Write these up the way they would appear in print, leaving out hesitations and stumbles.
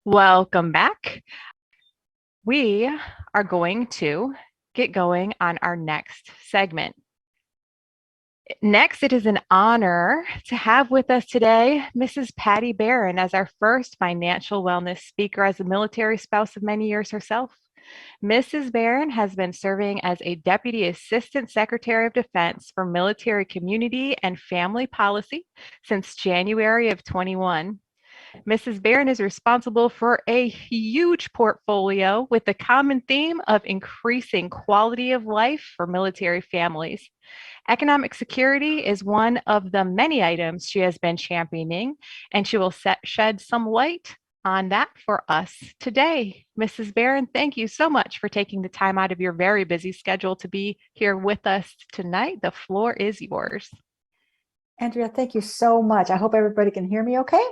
Welcome back. We are going to get going on our next segment. Next, it is an honor to have with us today Mrs. Patty Barron as our first financial wellness speaker as a military spouse of many years herself. Mrs. Barron has been serving as a Deputy Assistant Secretary of Defense for Military Community and Family Policy since January of 21. Mrs. Barron is responsible for a huge portfolio with the common theme of increasing quality of life for military families. Economic security is one of the many items she has been championing, and she will shed some light on that for us today. Mrs. Barron, thank you so much for taking the time out of your very busy schedule to be here with us tonight. The floor is yours. Andrea, thank you so much. I hope everybody can hear me okay.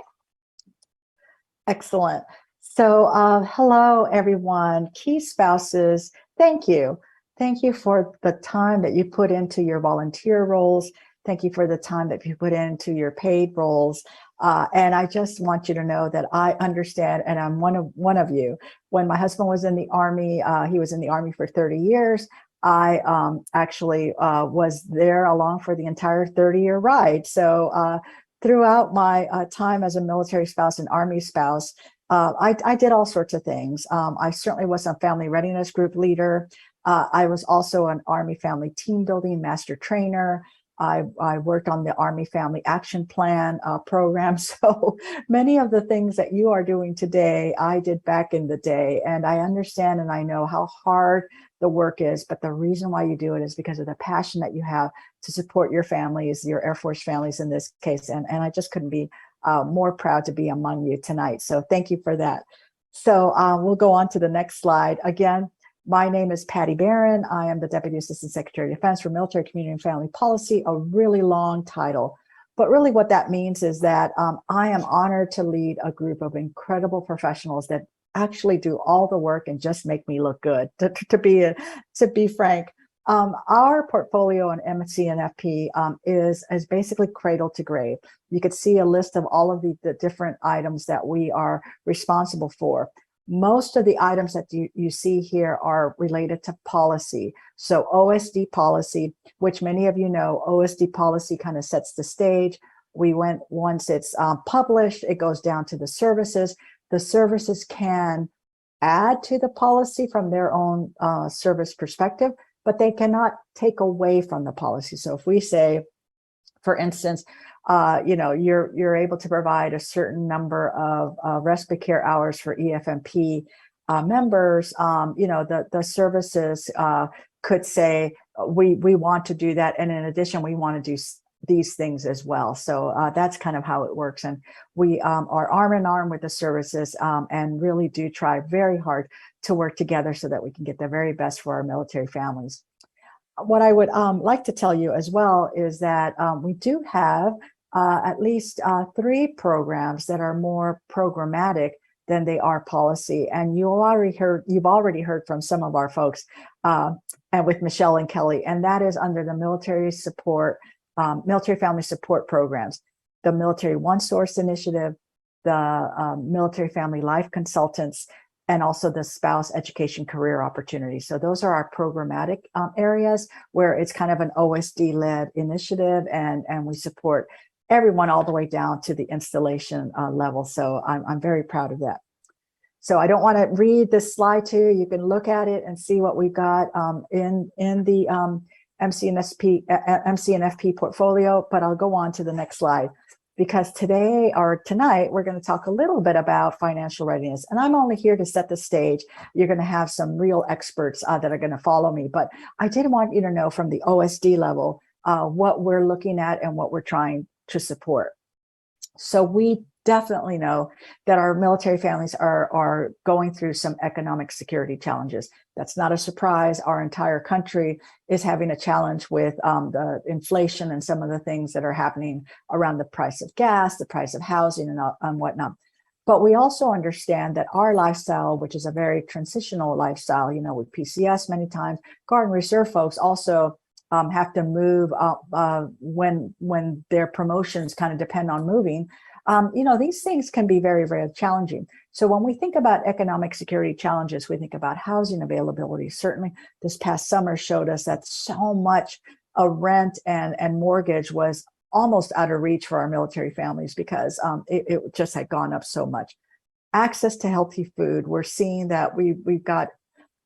Excellent. So hello, everyone. Key spouses, thank you. Thank you for the time that you put into your volunteer roles. Thank you for the time that you put into your paid roles. And I just want you to know that I understand, and I'm one of you. When my husband was in the Army, he was in the Army for 30 years. I actually was there along for the entire 30-year ride. So throughout my time as a military spouse and Army spouse, I did all sorts of things. I certainly was a family readiness group leader. I was also an Army family team building master trainer. I worked on the Army Family Action Plan program. So many of the things that you are doing today, I did back in the day. And I understand and I know how hard the work is, but the reason why you do it is because of the passion that you have to support your families, your Air Force families in this case. And I just couldn't be more proud to be among you tonight. So thank you for that. So we'll go on to the next slide. Again, my name is Patty Barron. I am the Deputy Assistant Secretary of Defense for Military Community and Family Policy, a really long title. But really what that means is that I am honored to lead a group of incredible professionals that actually do all the work and just make me look good, to be frank. Our portfolio in MC&FP is basically cradle to grave. You could see a list of all of the different items that we are responsible for. Most of the items that you see here are related to policy. So OSD policy, which many of you know, OSD policy kind of sets the stage. Once it's published, it goes down to the services. The services can add to the policy from their own service perspective, but they cannot take away from the policy. So if we say, for instance, you're able to provide a certain number of respite care hours for EFMP members, the services could say, we want to do that. And in addition, we want to do these things as well. So that's kind of how it works. And we are arm in arm with the services and really do try very hard to work together so that we can get the very best for our military families. What I would like to tell you as well is that we do have at least 3 programs that are more programmatic than they are policy. And you've already heard from some of our folks and with Michelle and Kelly, and that is under the military family support programs, the Military One Source Initiative, the Military Family Life Consultants, and also the Spouse Education Career Opportunities. So those are our programmatic areas where it's kind of an OSD-led initiative, and we support everyone all the way down to the installation level. So I'm very proud of that. So I don't want to read this slide to you. You can look at it and see what we've got in the MC&FP portfolio, but I'll go on to the next slide. Because tonight, we're going to talk a little bit about financial readiness. And I'm only here to set the stage. You're going to have some real experts that are going to follow me. But I did want you to know from the OSD level what we're looking at and what we're trying to support. So we definitely know that our military families are going through some economic security challenges. That's not a surprise. Our entire country is having a challenge with the inflation and some of the things that are happening around the price of gas, the price of housing, and whatnot. But we also understand that our lifestyle, which is a very transitional lifestyle, with PCS many times, Guard and Reserve folks also have to move when their promotions kind of depend on moving. These things can be very, very challenging. So when we think about economic security challenges, we think about housing availability. Certainly this past summer showed us that so much of rent and mortgage was almost out of reach for our military families because it just had gone up so much. Access to healthy food. We're seeing that we've got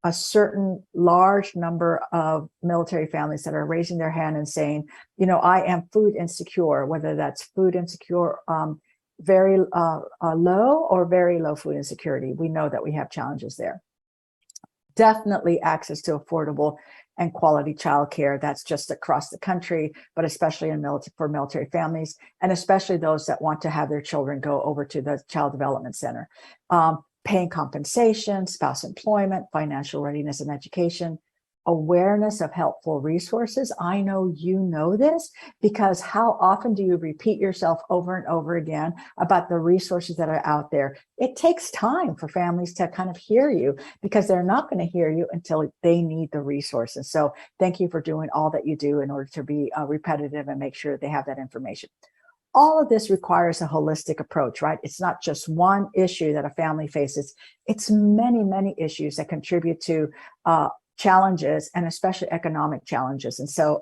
a certain large number of military families that are raising their hand and saying, I am food insecure, whether that's food insecure, very low or very low food insecurity. We know that we have challenges there. Definitely access to affordable and quality childcare. That's just across the country, but especially for military families, and especially those that want to have their children go over to the Child Development Center. Paying compensation, spouse employment, financial readiness and education, awareness of helpful resources. I know you know this because how often do you repeat yourself over and over again about the resources that are out there? It takes time for families to kind of hear you because they're not going to hear you until they need the resources. So thank you for doing all that you do in order to be repetitive and make sure they have that information. All of this requires a holistic approach, right? It's not just one issue that a family faces. It's many, many issues that contribute to challenges and especially economic challenges. And so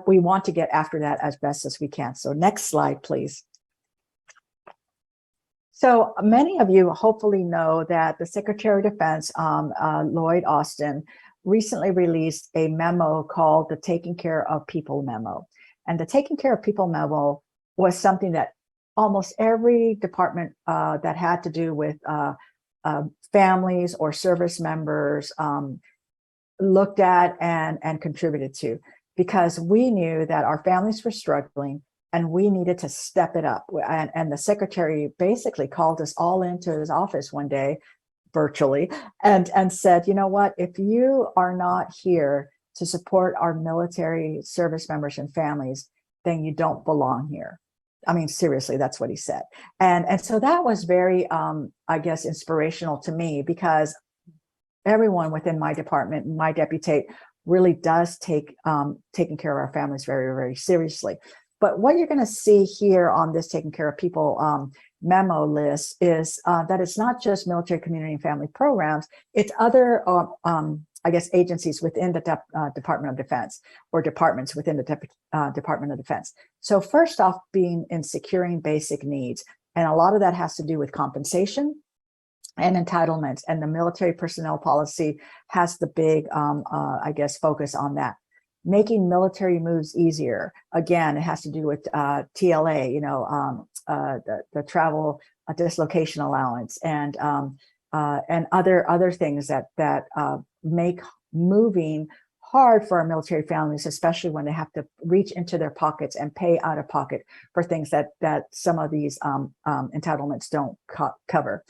we want to get after that as best as we can. So next slide, please. So many of you hopefully know that the Secretary of Defense, Lloyd Austin, recently released a memo called the Taking Care of People Memo. And the Taking Care of People Memo was something that almost every department that had to do with families or service members looked at and contributed to, because we knew that our families were struggling and we needed to step it up. And the secretary basically called us all into his office one day virtually and said, you know what, if you are not here to support our military service members and families, then you don't belong here. I mean, seriously, that's what he said. And so that was very, I guess, inspirational to me, because everyone within my department, my deputate, really does take taking care of our families very, very seriously. But what you're going to see here on this Taking Care of People memo list is that it's not just military, community, and family programs. It's other, I guess, agencies within the Department of Defense, or departments within the Department of Defense. So first off, being in securing basic needs. And a lot of that has to do with compensation and entitlements. And the military personnel policy has the big, I guess, focus on that. Making military moves easier. Again, it has to do with TLA, the travel dislocation allowance, and other things that make moving hard for our military families, especially when they have to reach into their pockets and pay out of pocket for things that some of these entitlements don't cover.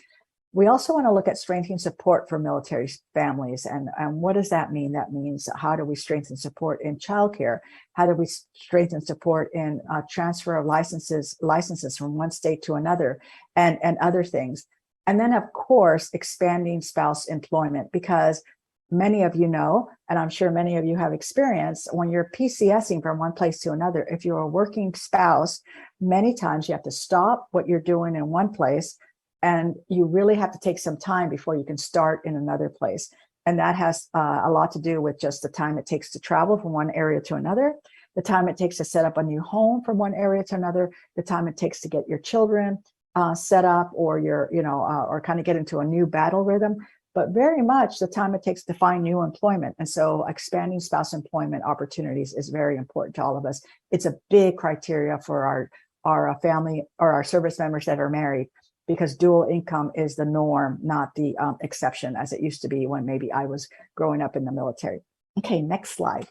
We also want to look at strengthening support for military families. And what does that mean? That means, how do we strengthen support in childcare? How do we strengthen support in transfer of licenses from one state to another, and other things? And then, of course, expanding spouse employment, because many of you know, and I'm sure many of you have experienced, when you're PCSing from one place to another, if you're a working spouse, many times you have to stop what you're doing in one place, and you really have to take some time before you can start in another place. And that has a lot to do with just the time it takes to travel from one area to another, the time it takes to set up a new home from one area to another, the time it takes to get your children set up, or or kind of get into a new battle rhythm, but very much the time it takes to find new employment. And so expanding spouse employment opportunities is very important to all of us. It's a big criteria for our family or our service members that are married, because dual income is the norm, not the exception, as it used to be when maybe I was growing up in the military. Okay, next slide.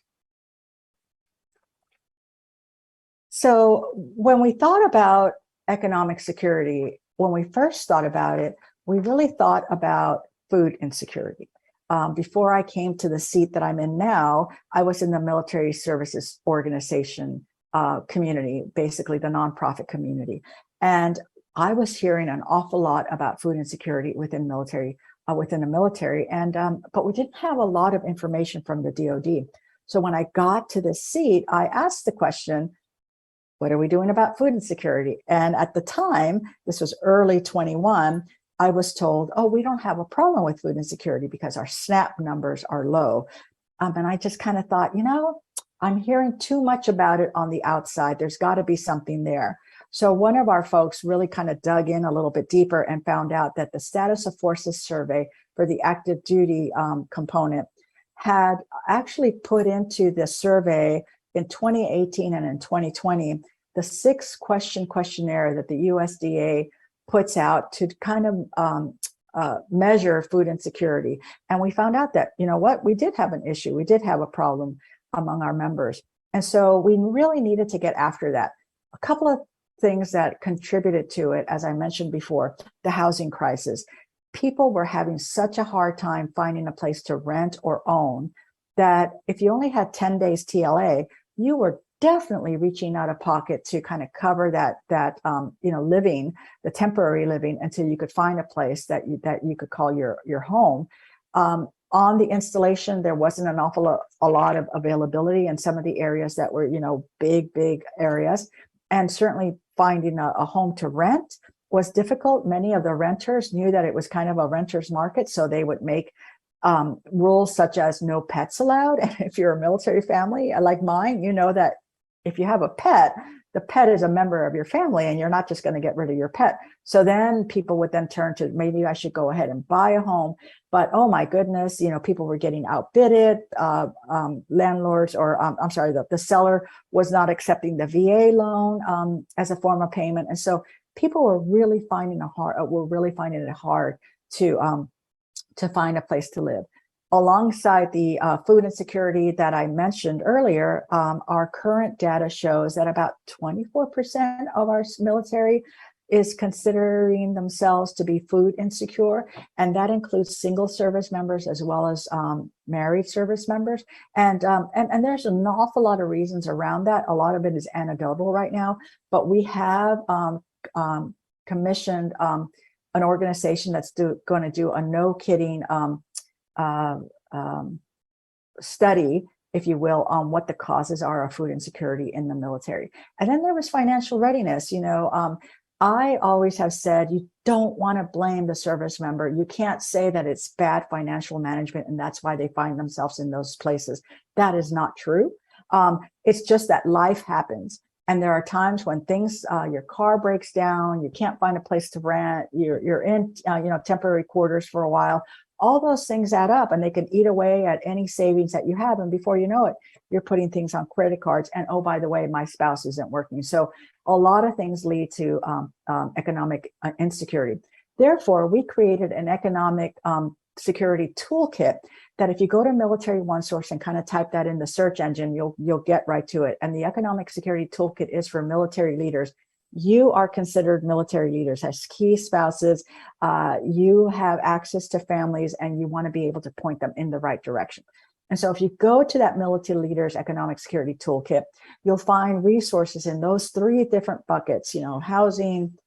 So when we thought about economic security, when we first thought about it, we really thought about food insecurity. Before I came to the seat that I'm in now, I was in the military services organization community, basically the nonprofit community. And I was hearing an awful lot about food insecurity within the military, and but we didn't have a lot of information from the DoD. So when I got to this seat, I asked the question, what are we doing about food insecurity? And at the time, this was early 21, I was told, oh, we don't have a problem with food insecurity because our SNAP numbers are low. And I just kind of thought, I'm hearing too much about it on the outside. There's got to be something there. So one of our folks really kind of dug in a little bit deeper and found out that the status of forces survey for the active duty component had actually put into the survey in 2018 and in 2020, the 6-question questionnaire that the USDA puts out to kind of measure food insecurity. And we found out that, we did have an issue. We did have a problem among our members. And so we really needed to get after that. A couple of things that contributed to it, as I mentioned before, the housing crisis. People were having such a hard time finding a place to rent or own that if you only had 10 days TLA, you were definitely reaching out of pocket to kind of cover that living, the temporary living, until you could find a place that you could call your home. On the installation, there wasn't an awful lot of availability in some of the areas that were, big areas. And certainly finding a home to rent was difficult. Many of the renters knew that it was kind of a renter's market, so they would make rules such as no pets allowed. And if you're a military family like mine, you know that if you have a pet, the pet is a member of your family and you're not just going to get rid of your pet. So then people would then turn to, maybe I should go ahead and buy a home. But oh my goodness, people were getting outbidded. Landlords, or I'm sorry, the seller was not accepting the VA loan as a form of payment. And so people were really finding it hard to find a place to live. Alongside the food insecurity that I mentioned earlier, our current data shows that about 24% of our military is considering themselves to be food insecure, and that includes single service members as well as married service members. And there's an awful lot of reasons around that. A lot of it is anecdotal right now, but we have commissioned an organization that's going to do a no-kidding study, if you will, on what the causes are of food insecurity in the military. And then there was financial readiness. I always have said, you don't want to blame the service member. You can't say that it's bad financial management and that's why they find themselves in those places. That is not true. It's just that life happens. And there are times when things, your car breaks down, you can't find a place to rent, you're in, temporary quarters for a while. All those things add up and they can eat away at any savings that you have. And before you know it, you're putting things on credit cards. And oh, by the way, my spouse isn't working. So a lot of things lead to economic insecurity. Therefore, we created an economic security toolkit that if you go to Military OneSource and kind of type that in the search engine, you'll get right to it. And the economic security toolkit is for military leaders. You are considered military leaders as key spouses. You have access to families and you want to be able to point them in the right direction. And so if you go to that military leaders economic security toolkit, you'll find resources in those 3 different buckets, housing,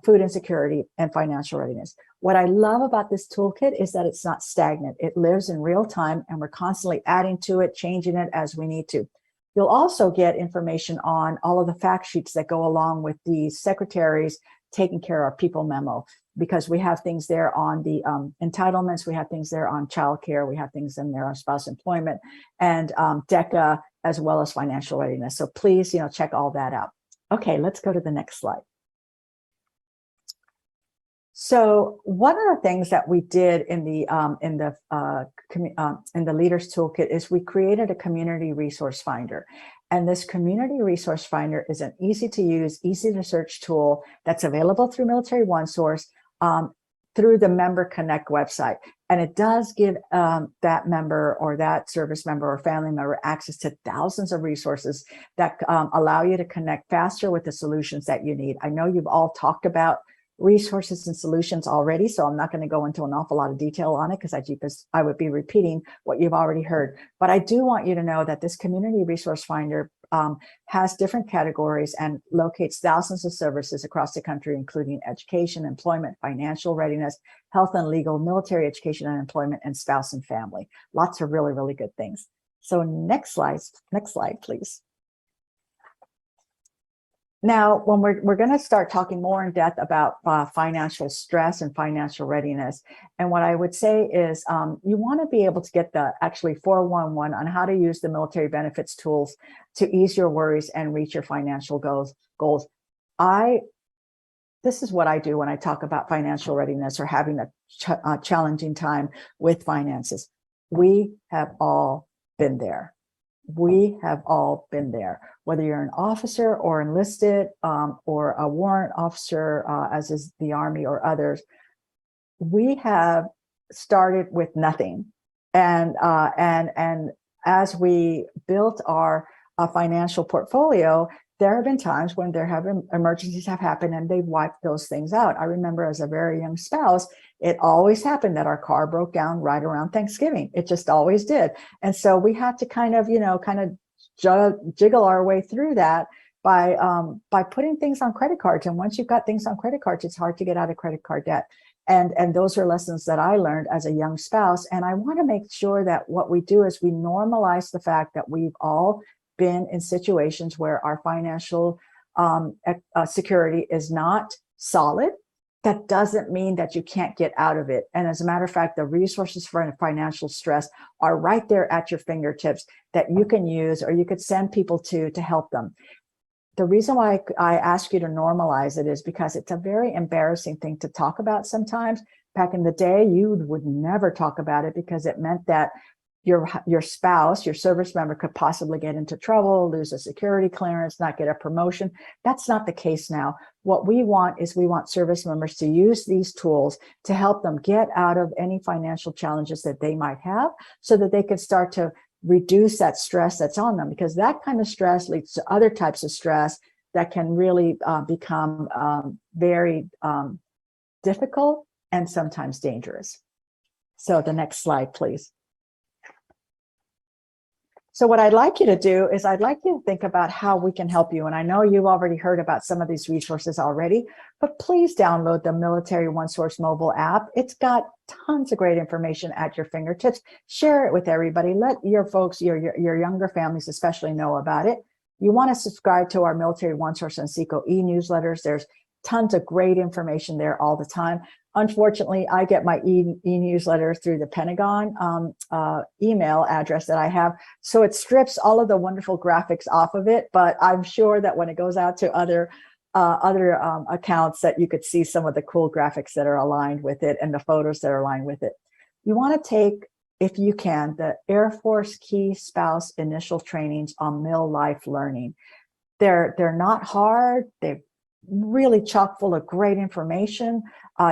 food insecurity, and financial readiness. What I love about this toolkit is that it's not stagnant. It lives in real time and we're constantly adding to it, changing it as we need to. You'll also get information on all of the fact sheets that go along with the secretaries taking care of people memo, because we have things there on the entitlements, we have things there on childcare, we have things in there on spouse employment and DECA, as well as financial readiness. So please, check all that out. Okay, let's go to the next slide. So one of the things that we did in the Leaders Toolkit is we created a community resource finder. And this community resource finder is an easy to use, easy to search tool that's available through Military OneSource through the Member Connect website. And it does give that member or that service member or family member access to thousands of resources that allow you to connect faster with the solutions that you need. I know you've all talked about resources and solutions already, so I'm not going to go into an awful lot of detail on it because I would be repeating what you've already heard. But I do want you to know that this community resource finder has different categories and locates thousands of services across the country, including education, employment, financial readiness, health and legal, military education and employment, and spouse and family. Lots of really, really good things. So next slide, please. Now, when we're going to start talking more in depth about financial stress and financial readiness, and what I would say is you want to be able to get the actually 411 on how to use the military benefits tools to ease your worries and reach your financial goals. This is what I do when I talk about financial readiness or having a challenging time with finances. We have all been there. We have all been there, whether you're an officer or enlisted or a warrant officer, as is the Army or others. We have started with nothing. And as we built our financial portfolio, there have been times when emergencies have happened and they've wiped those things out. I remember as a very young spouse, it always happened that our car broke down right around Thanksgiving. It just always did. And so we had to kind of jiggle our way through that by putting things on credit cards. And once you've got things on credit cards, it's hard to get out of credit card debt. And those are lessons that I learned as a young spouse. And I want to make sure that what we do is we normalize the fact that we've all been in situations where our financial security is not solid. That doesn't mean that you can't get out of it. And as a matter of fact, the resources for financial stress are right there at your fingertips that you can use or you could send people to help them. The reason why I ask you to normalize it is because it's a very embarrassing thing to talk about sometimes. Back in the day, you would never talk about it because it meant that your spouse, your service member could possibly get into trouble, lose a security clearance, not get a promotion. That's not the case now. What we want is we want service members to use these tools to help them get out of any financial challenges that they might have so that they can start to reduce that stress that's on them, because that kind of stress leads to other types of stress that can really become very difficult and sometimes dangerous. So the next slide, please. So what I'd like you to do is I'd like you to think about how we can help you. And I know you've already heard about some of these resources already, but please download the Military OneSource mobile app. It's got tons of great information at your fingertips. Share it with everybody. Let your folks, your younger families especially, know about it. You want to subscribe to our Military OneSource and SECO e-newsletters. There's tons of great information there all the time. Unfortunately, I get my e-newsletter through the Pentagon email address that I have. So it strips all of the wonderful graphics off of it. But I'm sure that when it goes out to other accounts that you could see some of the cool graphics that are aligned with it and the photos that are aligned with it. You want to take, if you can, the Air Force KeySpouse initial trainings on MIL life learning. They're not hard. They're really chock full of great information.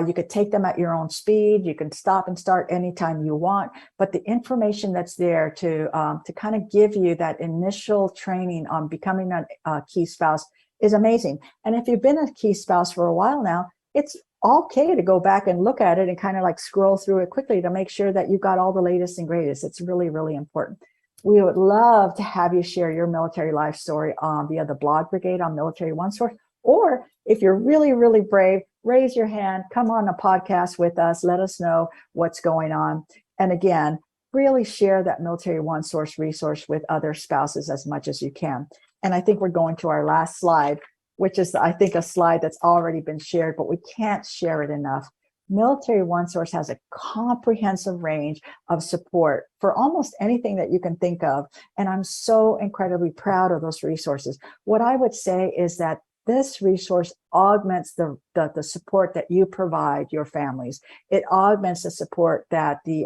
You could take them at your own speed. You can stop and start anytime you want. But the information that's there to kind of give you that initial training on becoming a key spouse is amazing. And if you've been a key spouse for a while now, it's okay to go back and look at it and kind of like scroll through it quickly to make sure that you've got all the latest and greatest. It's really, really important. We would love to have you share your military life story via the blog brigade on Military OneSource. Or if you're really, really brave, raise your hand, come on a podcast with us, let us know what's going on. And again, really share that Military OneSource resource with other spouses as much as you can. And I think we're going to our last slide, which is, I think, a slide that's already been shared, but we can't share it enough. Military OneSource has a comprehensive range of support for almost anything that you can think of. And I'm so incredibly proud of those resources. What I would say is that this resource augments the support that you provide your families. It augments the support that the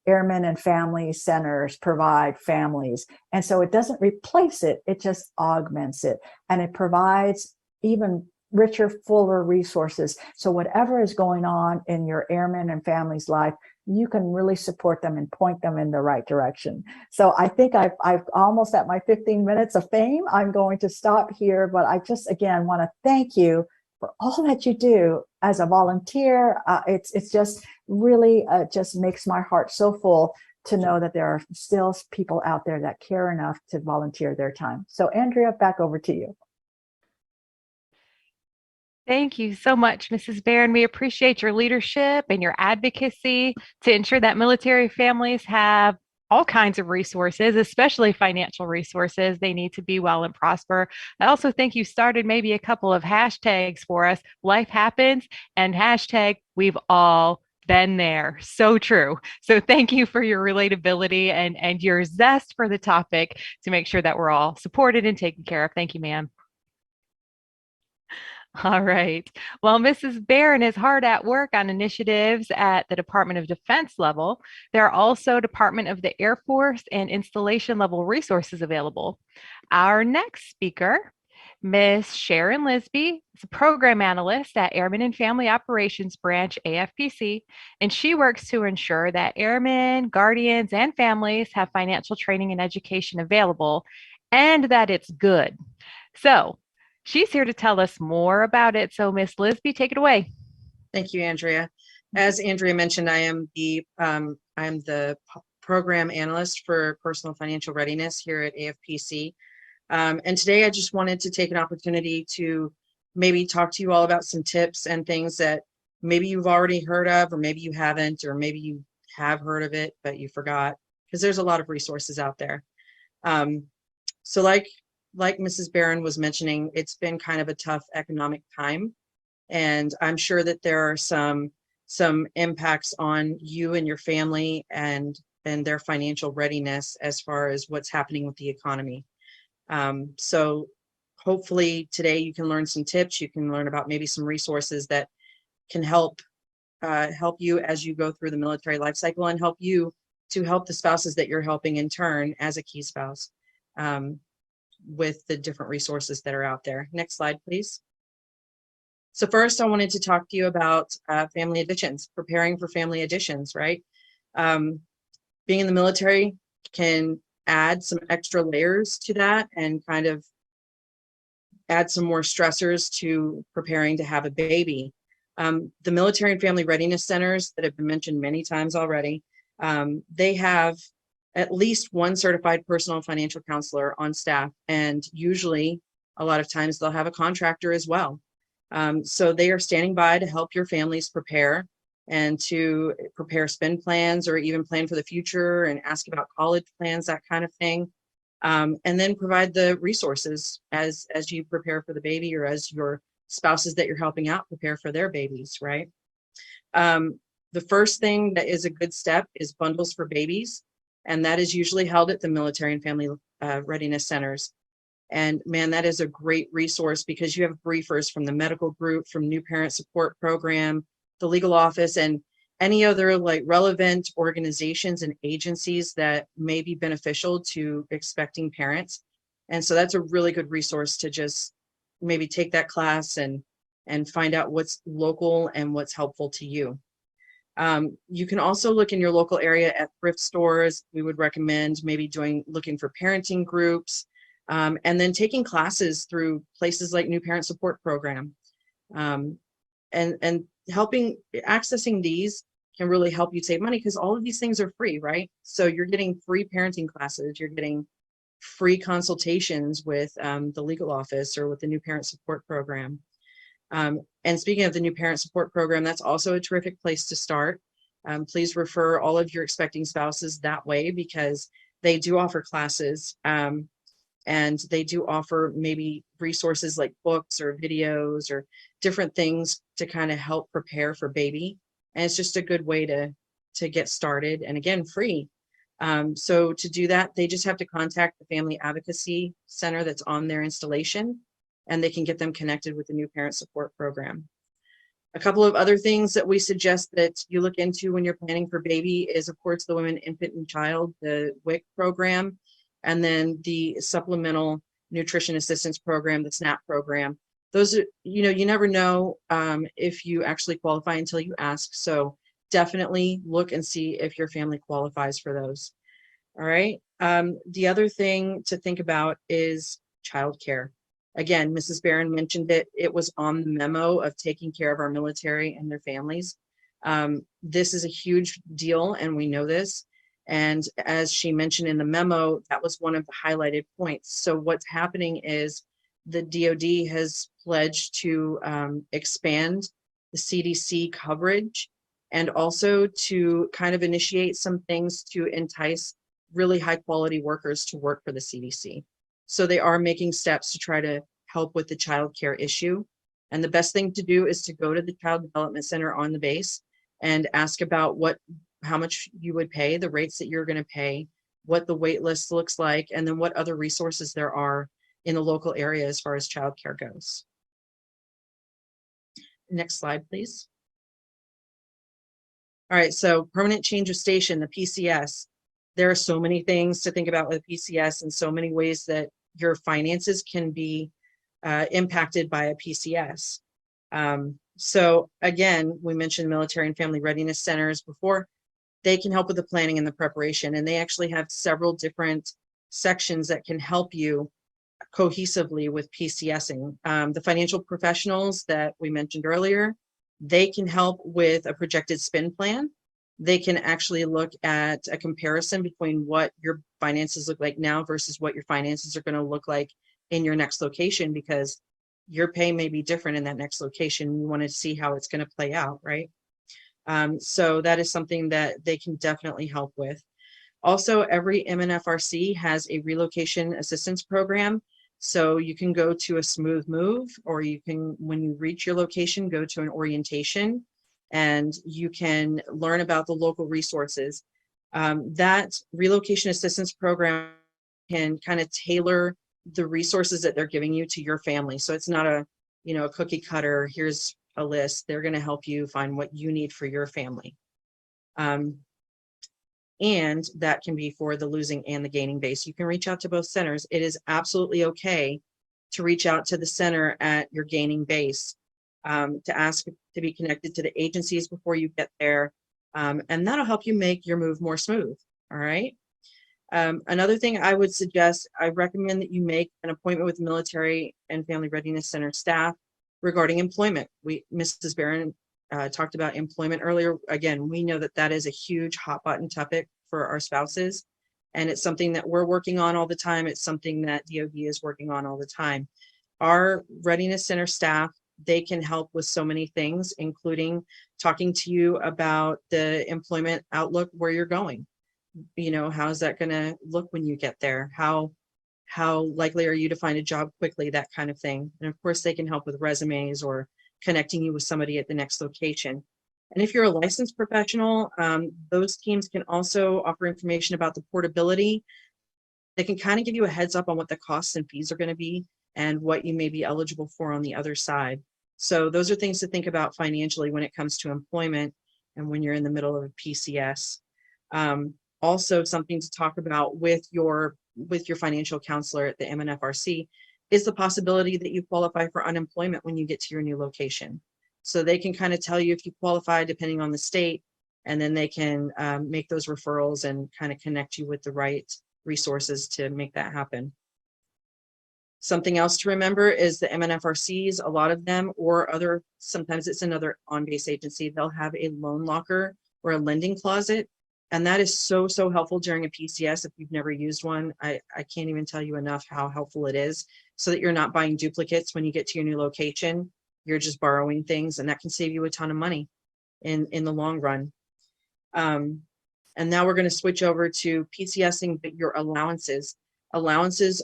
Airmen and Family Centers provide families. And so it doesn't replace it, it just augments it. And it provides even richer, fuller resources. So whatever is going on in your airmen and families' life, you can really support them and point them in the right direction. So I think I've almost at my 15 minutes of fame. I'm going to stop here, but I just, again, want to thank you for all that you do as a volunteer. It's just really just makes my heart so full to know that there are still people out there that care enough to volunteer their time. So Andrea, back over to you. Thank you so much, Mrs. Barron. We appreciate your leadership and your advocacy to ensure that military families have all kinds of resources, especially financial resources. They need to be well and prosper. I also think you started maybe a couple of hashtags for us. Life happens and hashtag we've all been there. So true. So thank you for your relatability and your zest for the topic to make sure that we're all supported and taken care of. Thank you, ma'am. All right. Well, Mrs. Barron is hard at work on initiatives at the Department of Defense level. There are also Department of the Air Force and installation level resources available. Our next speaker, Miss Sharon Lisby, is a program analyst at Airmen and Family Operations Branch AFPC, and she works to ensure that airmen, guardians, and families have financial training and education available and that it's good. So, she's here to tell us more about it. So, Miss Lisby, take it away. Thank you, Andrea. As Andrea mentioned, I am the program analyst for personal financial readiness here at AFPC. And today I just wanted to take an opportunity to maybe talk to you all about some tips and things that maybe you've already heard of, or maybe you haven't, or maybe you have heard of it, but you forgot, because there's a lot of resources out there. So like Mrs. Barron was mentioning, it's been kind of a tough economic time. And I'm sure that there are some impacts on you and your family and their financial readiness as far as what's happening with the economy. So hopefully today you can learn some tips. You can learn about maybe some resources that can help you as you go through the military life cycle, and help you to help the spouses that you're helping in turn as a key spouse with the different resources that are out there. Next slide, please. So first, I wanted to talk to you about family additions, preparing for family additions, right? Being in the military can add some extra layers to that and kind of add some more stressors to preparing to have a baby. The military and family readiness centers that have been mentioned many times already, they have at least one certified personal financial counselor on staff, and usually a lot of times they'll have a contractor as well. So they are standing by to help your families prepare and to prepare spend plans, or even plan for the future and ask about college plans, that kind of thing. And then provide the resources as you prepare for the baby, or as your spouses that you're helping out prepare for their babies, right? The first thing that is a good step is bundles for babies. And that is usually held at the military and family readiness centers. And man, that is a great resource, because you have briefers from the medical group, from new parent support program, the legal office, and any other like relevant organizations and agencies that may be beneficial to expecting parents. And so that's a really good resource to just maybe take that class and find out what's local and what's helpful to you. You can also look in your local area at thrift stores. We would recommend maybe looking for parenting groups, and then taking classes through places like New Parent Support Program. And accessing these can really help you save money, because all of these things are free, right? So you're getting free parenting classes, you're getting free consultations with the legal office or with the New Parent Support Program. And speaking of the New Parent Support Program, that's also a terrific place to start. Please refer all of your expecting spouses that way, because they do offer classes, and they do offer maybe resources like books or videos or different things to kind of help prepare for baby. And it's just a good way to get started, and again, free. So to do that, they just have to contact the Family Advocacy Center that's on their installation, and they can get them connected with the New Parent Support Program. A couple of other things that we suggest that you look into when you're planning for baby is, of course, the Women, Infant, and Child, the WIC program, and then the Supplemental Nutrition Assistance Program, the SNAP program. Those are, you never know if you actually qualify until you ask. So definitely look and see if your family qualifies for those. All right. The other thing to think about is childcare. Again, Mrs. Barron mentioned it. It was on the memo of taking care of our military and their families. This is a huge deal, and we know this. And as she mentioned in the memo, that was one of the highlighted points. So what's happening is the DoD has pledged to expand the CDC coverage, and also to kind of initiate some things to entice really high quality workers to work for the CDC. So they are making steps to try to help with the child care issue. And the best thing to do is to go to the Child Development Center on the base and ask about how much you would pay, the rates that you're going to pay, what the wait list looks like, and then what other resources there are in the local area as far as childcare goes. Next slide, please. All right, so permanent change of station, the PCS. There are so many things to think about with PCS and so many ways that your finances can be impacted by a PCS. So again, we mentioned military and family readiness centers before. They can help with the planning and the preparation, and they actually have several different sections that can help you cohesively with PCSing. The financial professionals that we mentioned earlier, they can help with a projected spend plan. They can actually look at a comparison between what your finances look like now versus what your finances are going to look like in your next location, because your pay may be different in that next location. You want to see how it's going to play out, right? So that is something that they can definitely help with. Also, every MNFRC has a relocation assistance program. So you can go to a smooth move, or you can, when you reach your location, go to an orientation and you can learn about the local resources. That relocation assistance program can kind of tailor the resources that they're giving you to your family. So it's not a, a cookie cutter, here's a list. They're going to help you find what you need for your family. And that can be for the losing and the gaining base. You can reach out to both centers. It is absolutely okay to reach out to the center at your gaining base, to ask to be connected to the agencies before you get there. And that'll help you make your move more smooth. All right. Another thing I would suggest, I recommend that you make an appointment with Military and Family Readiness Center staff regarding employment. Mrs. Barron talked about employment earlier. Again, we know that that is a huge hot button topic for our spouses, and it's something that we're working on all the time. It's something that DoD is working on all the time. Our Readiness Center staff, they can help with so many things, including talking to you about the employment outlook, where you're going. How's that going to look when you get there? How likely are you to find a job quickly? That kind of thing. And of course, they can help with resumes or connecting you with somebody at the next location. And if you're a licensed professional, those teams can also offer information about the portability. They can kind of give you a heads up on what the costs and fees are going to be and what you may be eligible for on the other side. So those are things to think about financially when it comes to employment and when you're in the middle of a PCS. Also, something to talk about with your financial counselor at the MNFRC is the possibility that you qualify for unemployment when you get to your new location. So they can kind of tell you if you qualify depending on the state, and then they can make those referrals and kind of connect you with the right resources to make that happen. Something else to remember is the MNFRCs, a lot of them, or sometimes it's another on-base agency, they'll have a loan locker or a lending closet. And that is so, so helpful during a PCS. If you've never used one, I can't even tell you enough how helpful it is, so that you're not buying duplicates when you get to your new location. You're just borrowing things, and that can save you a ton of money in the long run. And now we're going to switch over to PCSing your allowances. Allowances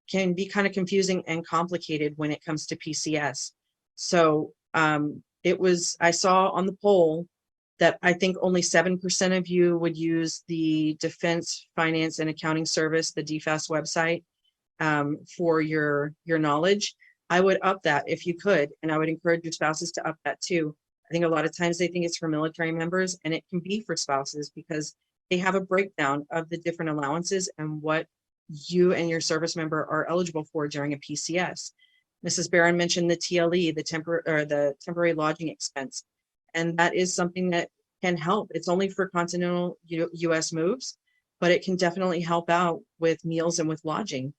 can be kind of confusing and complicated when it comes to PCS. So I saw on the poll that I think only 7% of you would use the Defense Finance and Accounting Service, the DFAS website, for your knowledge. I would up that if you could, and I would encourage your spouses to up that too. I think a lot of times they think it's for military members, and it can be for spouses because they have a breakdown of the different allowances and what you and your service member are eligible for during a PCS. Mrs. Barron mentioned the TLE, the temporary lodging expense. And that is something that can help. It's only for continental US moves, but it can definitely help out with meals and with lodging.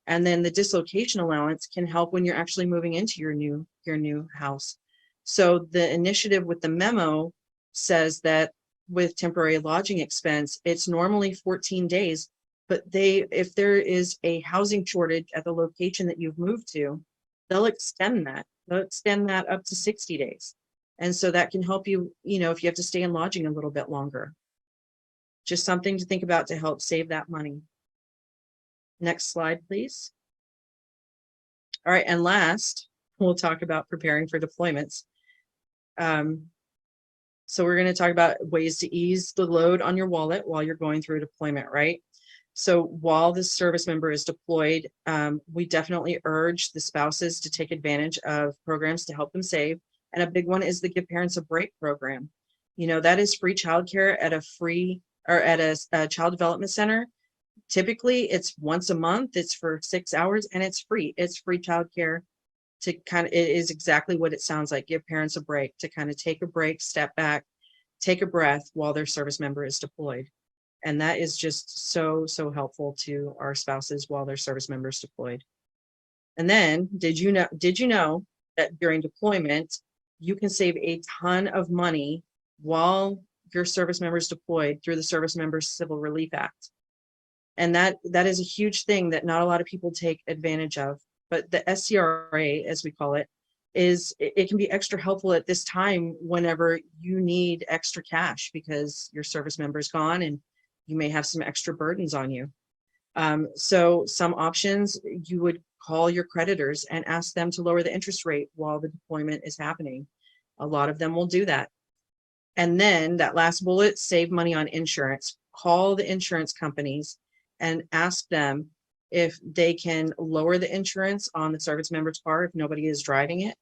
And then the dislocation allowance can help when you're actually moving into your new house. So the initiative with the memo says that with temporary lodging expense, it's normally 14 days, but if there is a housing shortage at the location that you've moved to, they'll extend that. They'll extend that up to 60 days. And so that can help you, if you have to stay in lodging a little bit longer. Just something to think about to help save that money. Next slide, please. All right, and last, we'll talk about preparing for deployments. So we're going to talk about ways to ease the load on your wallet while you're going through deployment, right? So while the service member is deployed, we definitely urge the spouses to take advantage of programs to help them save. And a big one is the Give Parents a Break program. You know, that is free childcare at a child development center. Typically, it's once a month, it's for 6 hours, and it's free. It's free childcare to it is exactly what it sounds like. Give parents a break, to kind of take a break, step back, take a breath while their service member is deployed. And that is just so helpful to our spouses while their service member is deployed. And then, did you know that during deployment, you can save a ton of money while your service member is deployed through the Service Members Civil Relief Act? And that is a huge thing that not a lot of people take advantage of. But the SCRA, as we call it, it can be extra helpful at this time whenever you need extra cash because your service member is gone and you may have some extra burdens on you. So some options, you would call your creditors and ask them to lower the interest rate while the deployment is happening. A lot of them will do that. And then that last bullet, save money on insurance. Call the insurance companies and ask them if they can lower the insurance on the service member's car if nobody is driving it,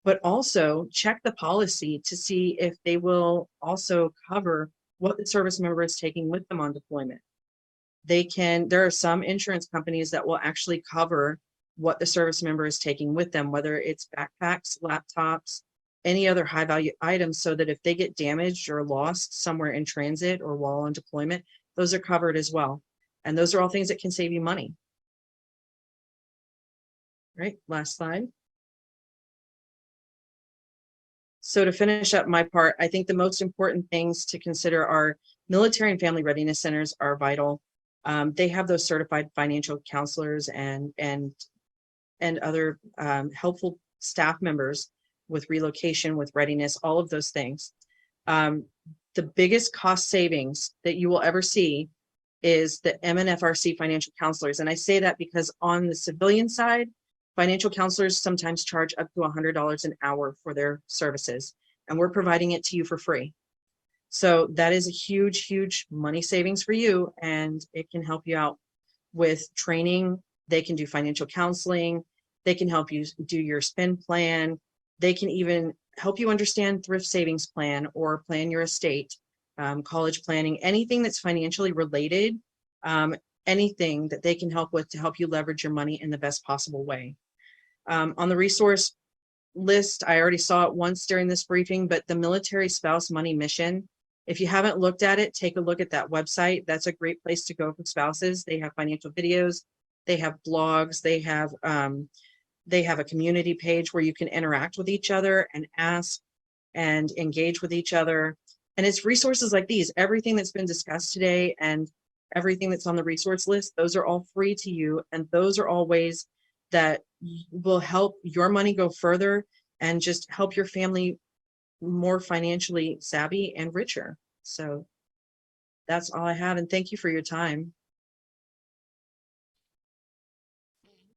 but also check the policy to see if they will also cover what the service member is taking with them on deployment. There are some insurance companies that will actually cover what the service member is taking with them, whether it's backpacks, laptops, any other high value items, so that if they get damaged or lost somewhere in transit or while on deployment, those are covered as well. And those are all things that can save you money. Right, last slide. So to finish up my part, I think the most important things to consider are military and family readiness centers are vital. They have those certified financial counselors and other helpful staff members with relocation, with readiness, all of those things. The biggest cost savings that you will ever see is the MC&FRC financial counselors. And I say that because on the civilian side, financial counselors sometimes charge up to $100 an hour for their services, and we're providing it to you for free. So that is a huge, huge money savings for you, and it can help you out with training. They can do financial counseling. They can help you do your spend plan. They can even help you understand thrift savings plan or plan your estate, college planning, anything that's financially related, anything that they can help with to help you leverage your money in the best possible way. On the resource list, I already saw it once during this briefing, but the Military Spouse Money Mission, if you haven't looked at it, take a look at that website. That's a great place to go for spouses. They have financial videos, they have blogs, they have a community page where you can interact with each other and ask and engage with each other. And it's resources like these, everything that's been discussed today and everything that's on the resource list, those are all free to you. And those are all ways that will help your money go further and just help your family more financially savvy and richer. So that's all I have. And thank you for your time.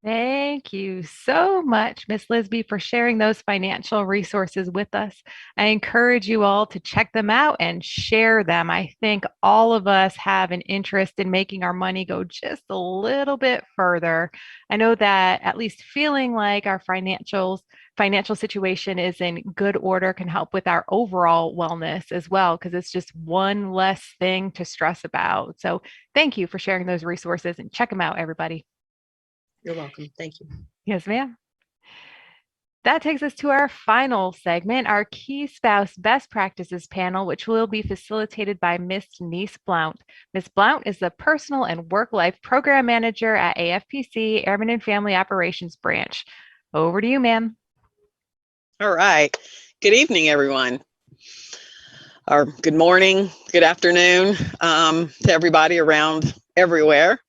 Thank you so much, Ms. Lisby, for sharing those financial resources with us. I encourage you all to check them out and share them. I think all of us have an interest in making our money go just a little bit further. I know that at least feeling like our financial situation is in good order can help with our overall wellness as well, because it's just one less thing to stress about. So thank you for sharing those resources, and check them out, everybody. You're welcome. Thank you. Yes, ma'am. That takes us to our final segment, our Key Spouse Best Practices panel, which will be facilitated by Ms. Denise Blount. Ms. Blount is the Personal and Work-Life Program Manager at AFPC, Airmen and Family Operations Branch. Over to you, ma'am. All right. Good evening, everyone. Or good morning, good afternoon to everybody around everywhere.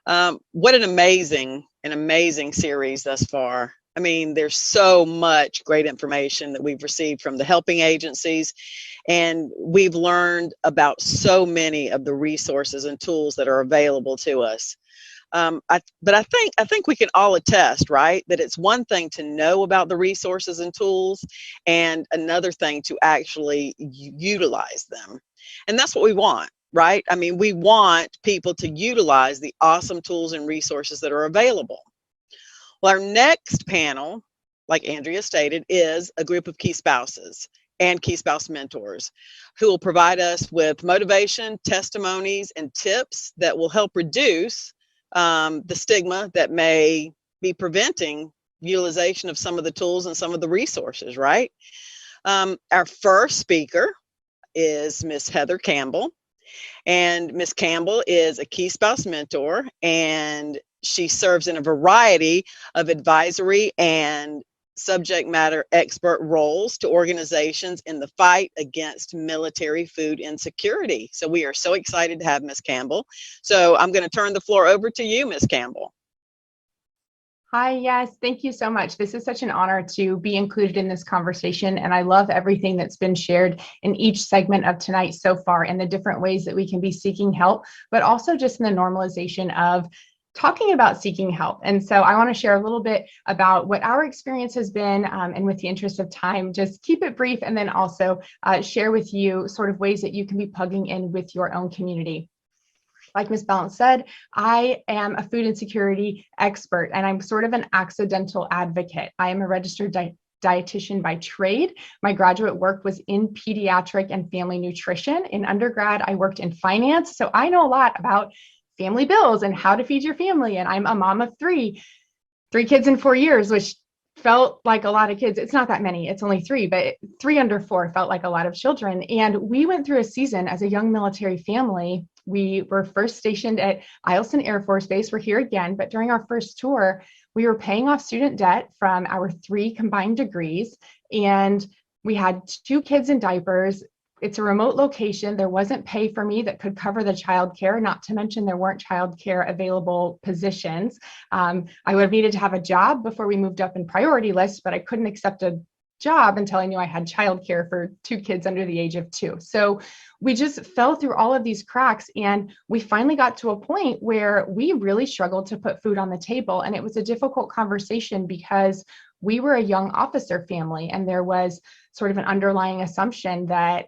What an amazing series thus far. I mean, there's so much great information that we've received from the helping agencies, and we've learned about so many of the resources and tools that are available to us. But I think we can all attest, right, that it's one thing to know about the resources and tools, and another thing to actually utilize them. And that's what we want, right? I mean, we want people to utilize the awesome tools and resources that are available. Well, our next panel, like Andrea stated, is a group of key spouses and key spouse mentors who will provide us with motivation, testimonies, and tips that will help reduce the stigma that may be preventing utilization of some of the tools and some of the resources, right? Our first speaker is Miss Heather Campbell, and Miss Campbell is a key spouse mentor, and she serves in a variety of advisory and subject matter expert roles to organizations in the fight against military food insecurity. So we are so excited to have Miss Campbell. So I'm going to turn the floor over to you, Miss Campbell. Hi, yes, thank you so much. This is such an honor to be included in this conversation, and I love everything that's been shared in each segment of tonight so far, and the different ways that we can be seeking help, but also just in the normalization of talking about seeking help. And so I want to share a little bit about what our experience has been, and with the interest of time, just keep it brief, and then also share with you sort of ways that you can be plugging in with your own community. Like Ms. Ballant said, I am a food insecurity expert, and I'm sort of an accidental advocate. I am a registered dietitian by trade. My graduate work was in pediatric and family nutrition. In undergrad, I worked in finance, so I know a lot about family bills and how to feed your family. And I'm a mom of three kids in 4 years, which felt like a lot of kids. It's not that many, it's only 3, but 3 under 4 felt like a lot of children. And we went through a season as a young military family. We were first stationed at Eielson Air Force Base. We're here again, but during our first tour, we were paying off student debt from our 3 combined degrees. And we had 2 kids in diapers. It's a remote location. There wasn't pay for me that could cover the childcare, not to mention there weren't childcare available positions. I would have needed to have a job before we moved up in priority list, but I couldn't accept a job until I knew I had childcare for 2 kids under the age of 2. So we just fell through all of these cracks, and we finally got to a point where we really struggled to put food on the table. And it was a difficult conversation because we were a young officer family, and there was sort of an underlying assumption that,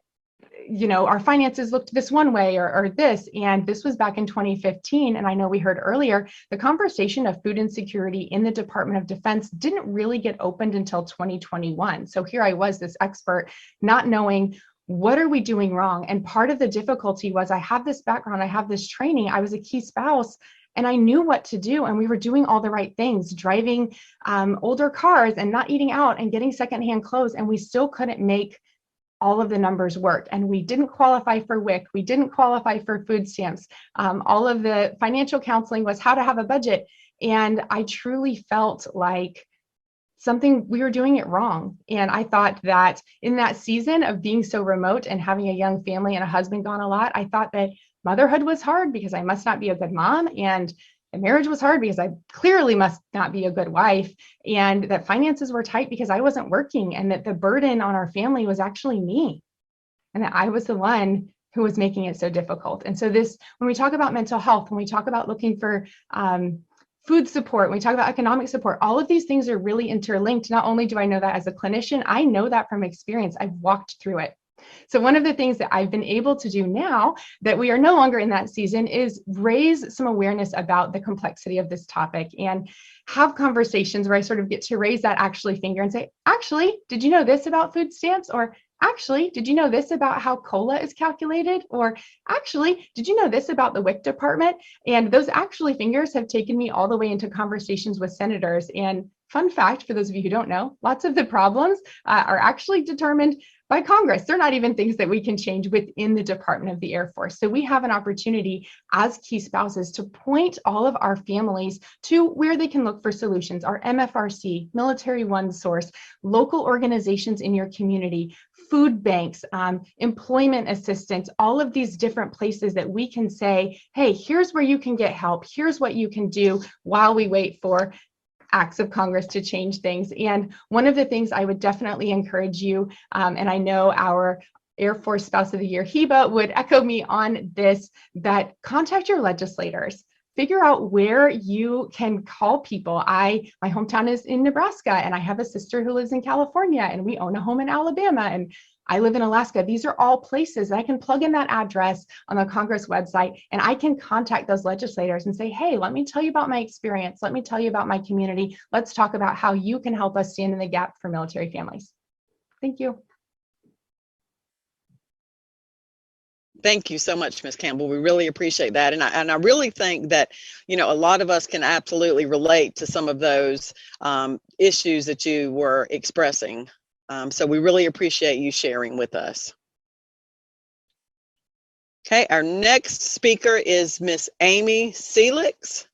you know, our finances looked this one way or this, and this was back in 2015. And I know we heard earlier, the conversation of food insecurity in the Department of Defense didn't really get opened until 2021. So here I was, this expert, not knowing what are we doing wrong. And part of the difficulty was I have this background, I have this training, I was a key spouse, and I knew what to do, and we were doing all the right things, driving older cars and not eating out and getting secondhand clothes, and we still couldn't make all of the numbers work. And we didn't qualify for WIC. We didn't qualify for food stamps. All of the financial counseling was how to have a budget. And I truly felt like we were doing it wrong. And I thought that in that season of being so remote and having a young family and a husband gone a lot, I thought that motherhood was hard because I must not be a good mom, and marriage was hard because I clearly must not be a good wife, and that finances were tight because I wasn't working, and that the burden on our family was actually me, and that I was the one who was making it so difficult. And so when we talk about mental health, when we talk about looking for food support, when we talk about economic support, all of these things are really interlinked. Not only do I know that as a clinician, I know that from experience. I've walked through it. So one of the things that I've been able to do now that we are no longer in that season is raise some awareness about the complexity of this topic and have conversations where I sort of get to raise that actually finger and say, actually, did you know this about food stamps? Or actually, did you know this about how COLA is calculated? Or actually, did you know this about the WIC department? And those actually fingers have taken me all the way into conversations with senators. And fun fact, for those of you who don't know, lots of the problems are actually determined by Congress. They're not even things that we can change within the Department of the Air Force. So we have an opportunity as key spouses to point all of our families to where they can look for solutions. Our MFRC, Military One Source, local organizations in your community, food banks, employment assistance, all of these different places that we can say, hey, here's where you can get help. Here's what you can do while we wait for acts of Congress to change things. And one of the things I would definitely encourage you, and I know our Air Force Spouse of the Year, Heba, would echo me on this, that contact your legislators. Figure out where you can call people. My hometown is in Nebraska, and I have a sister who lives in California, and we own a home in Alabama, and I live in Alaska. These are all places that I can plug in that address on the Congress website, and I can contact those legislators and say, hey, let me tell you about my experience. Let me tell you about my community. Let's talk about how you can help us stand in the gap for military families. Thank you. Thank you so much, Ms. Campbell. We really appreciate that. And I really think that, you know, a lot of us can absolutely relate to some of those issues that you were expressing. So we really appreciate you sharing with us. Okay, our next speaker is Miss Amy Seelix,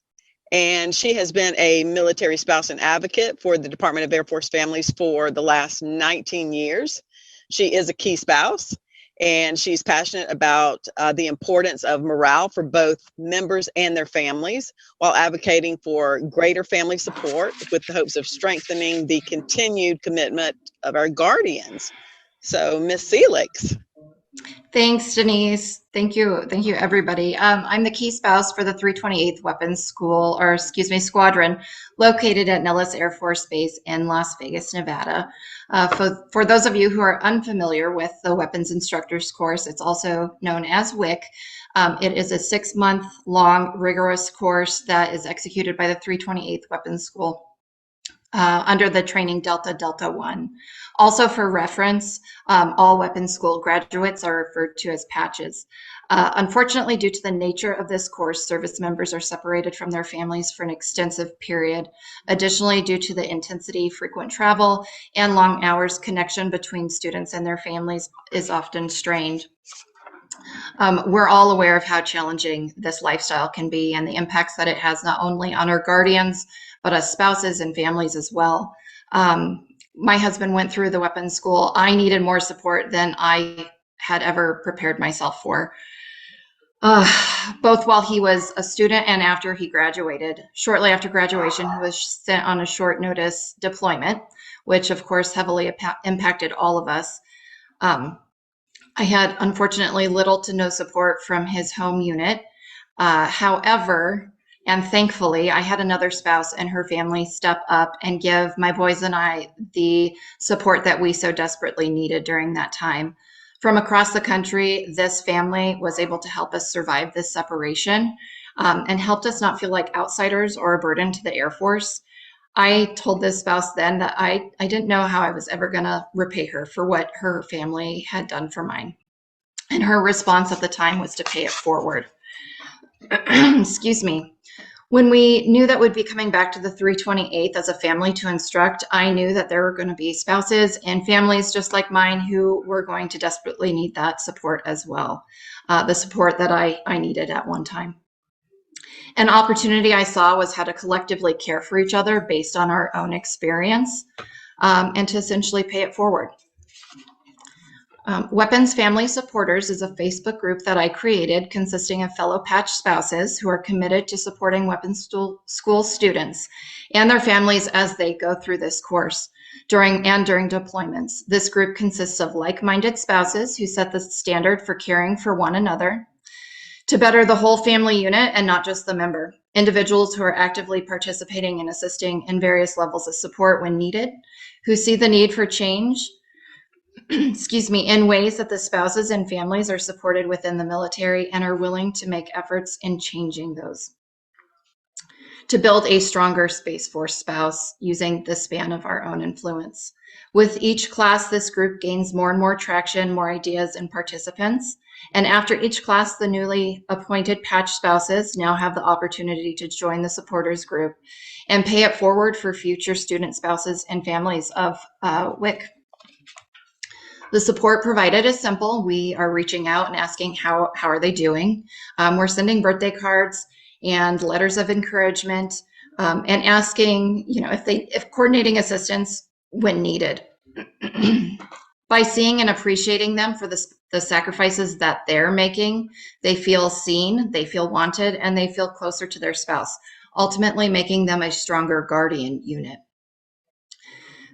and she has been a military spouse and advocate for the Department of Air Force Families for the last 19 years. She is a key spouse, and she's passionate about the importance of morale for both members and their families, while advocating for greater family support with the hopes of strengthening the continued commitment of our guardians. So, Ms. Seelix. Thanks, Denise. Thank you, everybody. I'm the key spouse for the 328th Weapons School, or excuse me, Squadron, located at Nellis Air Force Base in Las Vegas, Nevada. For those of you who are unfamiliar with the Weapons Instructors course, it's also known as WIC. It is a 6-month-long rigorous course that is executed by the 328th Weapons School under the training Delta 1. Also, for reference, all weapons school graduates are referred to as patches. Unfortunately, due to the nature of this course, service members are separated from their families for an extensive period. Additionally, due to the intensity, frequent travel, and long hours, connection between students and their families is often strained. We're all aware of how challenging this lifestyle can be and the impacts that it has not only on our guardians, but as spouses and families as well. My husband went through the weapons school. I needed more support than I had ever prepared myself for, both while he was a student and after he graduated. Shortly after graduation, he was sent on a short notice deployment, which of course heavily impacted all of us. I had unfortunately little to no support from his home unit. However, and thankfully, I had another spouse and her family step up and give my boys and I the support that we so desperately needed during that time. From across the country, this family was able to help us survive this separation and helped us not feel like outsiders or a burden to the Air Force. I told this spouse then that I didn't know how I was ever going to repay her for what her family had done for mine. And her response at the time was to pay it forward. Excuse me. When we knew that we'd be coming back to the 328th as a family to instruct, I knew that there were going to be spouses and families just like mine who were going to desperately need that support as well, the support that I needed at one time. An opportunity I saw was how to collectively care for each other based on our own experience and to essentially pay it forward. Weapons Family Supporters is a Facebook group that I created consisting of fellow patch spouses who are committed to supporting weapons school students and their families as they go through this course during deployments. This group consists of like-minded spouses who set the standard for caring for one another to better the whole family unit and not just the member. Individuals who are actively participating and assisting in various levels of support when needed, who see the need for change excuse me, in ways that the spouses and families are supported within the military and are willing to make efforts in changing those. To build a stronger Space Force spouse using the span of our own influence. With each class, this group gains more and more traction, more ideas and participants. And after each class, the newly appointed patch spouses now have the opportunity to join the supporters group and pay it forward for future student spouses and families of WIC. The support provided is simple. We are reaching out and asking how are they doing. We're sending birthday cards and letters of encouragement and asking, if coordinating assistance when needed. By seeing and appreciating them for the sacrifices that they're making, they feel seen, they feel wanted, and they feel closer to their spouse. ultimately making them a stronger guardian unit.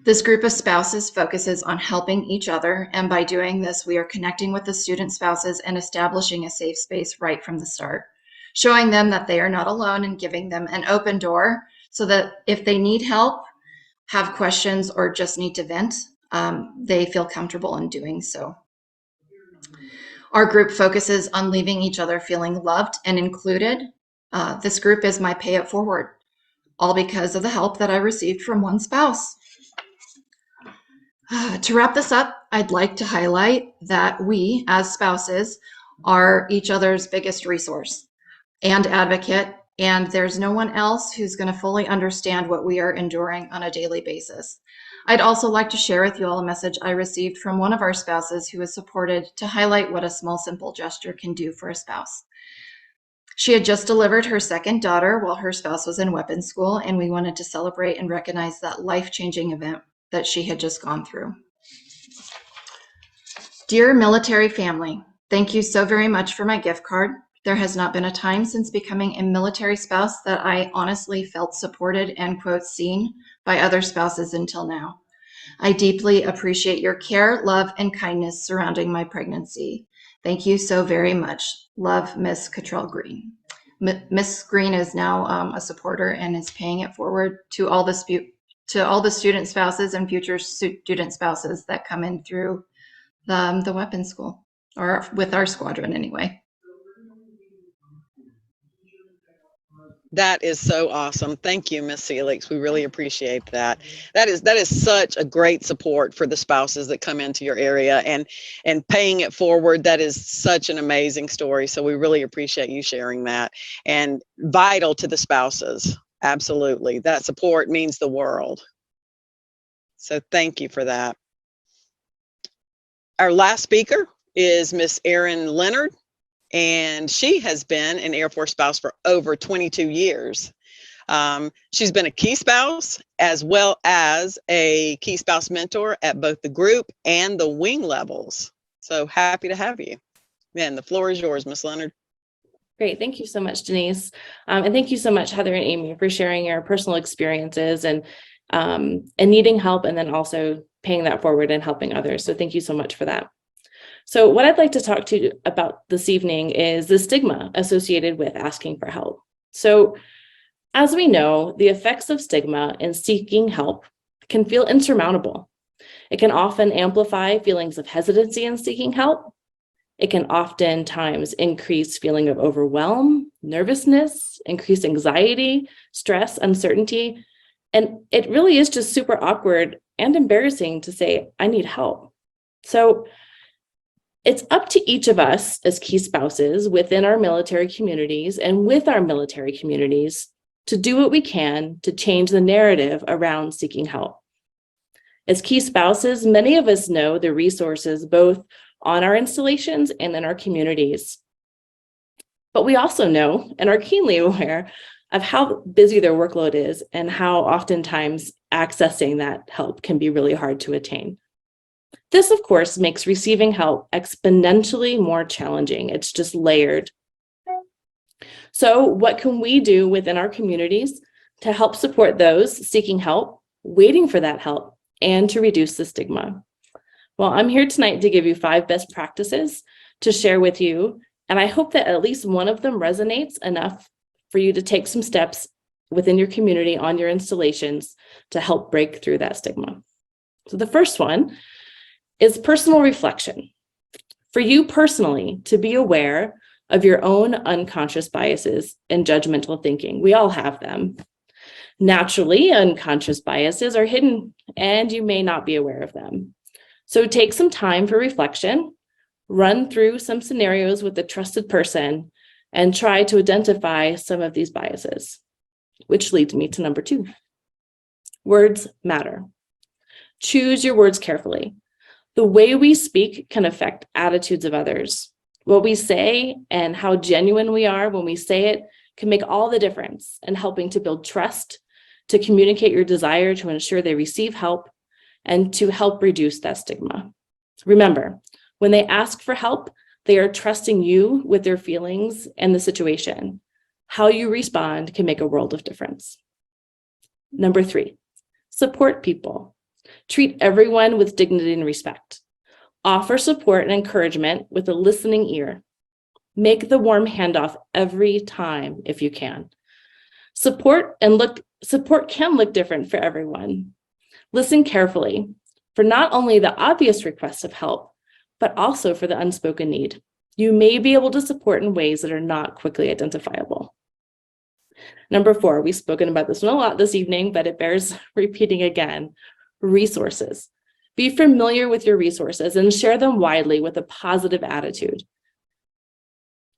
This group of spouses focuses on helping each other, and by doing this, we are connecting with the student spouses and establishing a safe space right from the start, showing them that they are not alone and giving them an open door so that if they need help, have questions, or just need to vent, they feel comfortable in doing so. Our group focuses on leaving each other feeling loved and included. This group is my pay it forward, all because of the help that I received from one spouse. To wrap this up, I'd like to highlight that we, as spouses, are each other's biggest resource and advocate, and there's no one else who's going to fully understand what we are enduring on a daily basis. I'd also like to share with you all a message I received from one of our spouses who was supported to highlight what a small, simple gesture can do for a spouse. She had just delivered her second daughter while her spouse was in weapons school, and we wanted to celebrate and recognize that life-changing event that she had just gone through. Dear military family, thank you so very much for my gift card. There has not been a time since becoming a military spouse that I honestly felt supported and, quote, seen by other spouses until now. I deeply appreciate your care, love, and kindness surrounding my pregnancy. Thank you so very much. Love, Miss Cottrell Green. Miss Green is now a supporter and is paying it forward to all the student spouses and future student spouses that come in through the weapons school, or with our squadron anyway. That is so awesome. Thank you, Miss Felix. We really appreciate that. That is such a great support for the spouses that come into your area, and paying it forward. That is such an amazing story. So we really appreciate you sharing that, and vital to the spouses. Absolutely. That support means the world. So thank you for that. Our last speaker is Miss Erin Leonard, and she has been an Air Force spouse for over 22 years. She's been a Key Spouse as well as a Key Spouse mentor at both the group and the wing levels. So happy to have you. Man, the floor is yours, Miss Leonard. Great. Thank you so much, Denise. And thank you so much, Heather and Amy, for sharing your personal experiences and needing help, and then also paying that forward and helping others. So thank you so much for that. So what I'd like to talk to you about this evening is the stigma associated with asking for help. So as we know, the effects of stigma in seeking help can feel insurmountable. It can often amplify feelings of hesitancy in seeking help. It can oftentimes increase feeling of overwhelm, nervousness, increased anxiety, stress, uncertainty. And it really is just super awkward and embarrassing to say, I need help. So it's up to each of us as Key Spouses within our military communities and with our military communities to do what we can to change the narrative around seeking help. As Key Spouses, many of us know the resources both on our installations and in our communities. But we also know and are keenly aware of how busy their workload is and how oftentimes accessing that help can be really hard to attain. This, of course, makes receiving help exponentially more challenging. It's just layered. So what can we do within our communities to help support those seeking help, waiting for that help, and to reduce the stigma? Well, I'm here tonight to give you 5 best practices to share with you, and I hope that at least one of them resonates enough for you to take some steps within your community on your installations to help break through that stigma. So the first one is personal reflection. For you personally to be aware of your own unconscious biases and judgmental thinking. We all have them. Naturally, unconscious biases are hidden and you may not be aware of them. So take some time for reflection, run through some scenarios with a trusted person, and try to identify some of these biases, which leads me to number 2. Words matter. Choose your words carefully. The way we speak can affect attitudes of others. What we say and how genuine we are when we say it can make all the difference in helping to build trust, to communicate your desire to ensure they receive help, and to help reduce that stigma. Remember, when they ask for help, they are trusting you with their feelings and the situation. How you respond can make a world of difference. Number 3, support people. Treat everyone with dignity and respect. Offer support and encouragement with a listening ear. Make the warm handoff every time if you can. Support can look different for everyone. Listen carefully for not only the obvious requests of help, but also for the unspoken need. You may be able to support in ways that are not quickly identifiable. Number 4, we've spoken about this one a lot this evening, but it bears repeating again. Resources. Be familiar with your resources and share them widely with a positive attitude.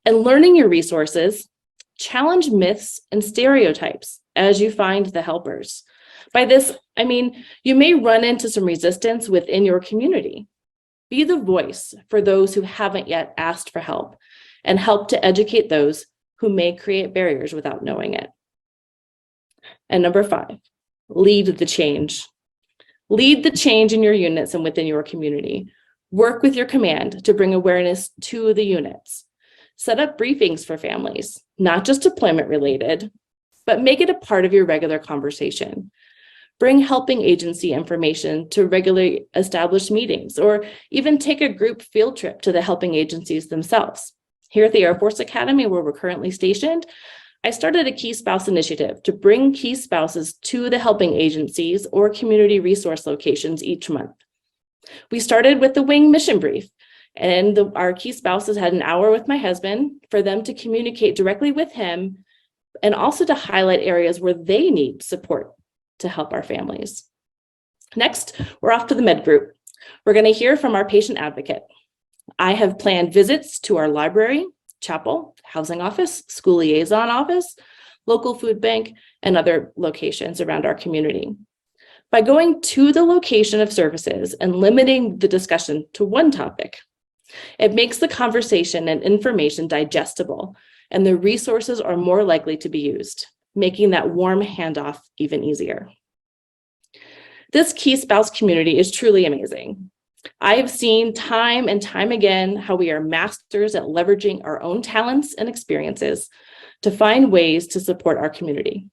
And learning your resources, challenge myths and stereotypes as you find the helpers. By this, I mean, you may run into some resistance within your community. Be the voice for those who haven't yet asked for help and help to educate those who may create barriers without knowing it. And number 5, lead the change. Lead the change in your units and within your community. Work with your command to bring awareness to the units. Set up briefings for families, not just deployment related, but make it a part of your regular conversation. Bring helping agency information to regularly established meetings, or even take a group field trip to the helping agencies themselves. Here at the Air Force Academy, where we're currently stationed, I started a Key Spouse initiative to bring Key Spouses to the helping agencies or community resource locations each month. We started with the Wing Mission Brief, and our Key Spouses had an hour with my husband for them to communicate directly with him and also to highlight areas where they need support to help our families. Next, we're off to the med group. We're going to hear from our patient advocate. I have planned visits to our library, chapel, housing office, school liaison office, local food bank, and other locations around our community. By going to the location of services and limiting the discussion to one topic, it makes the conversation and information digestible, and the resources are more likely to be used, making that warm handoff even easier. This Key Spouse community is truly amazing. I have seen time and time again how we are masters at leveraging our own talents and experiences to find ways to support our community.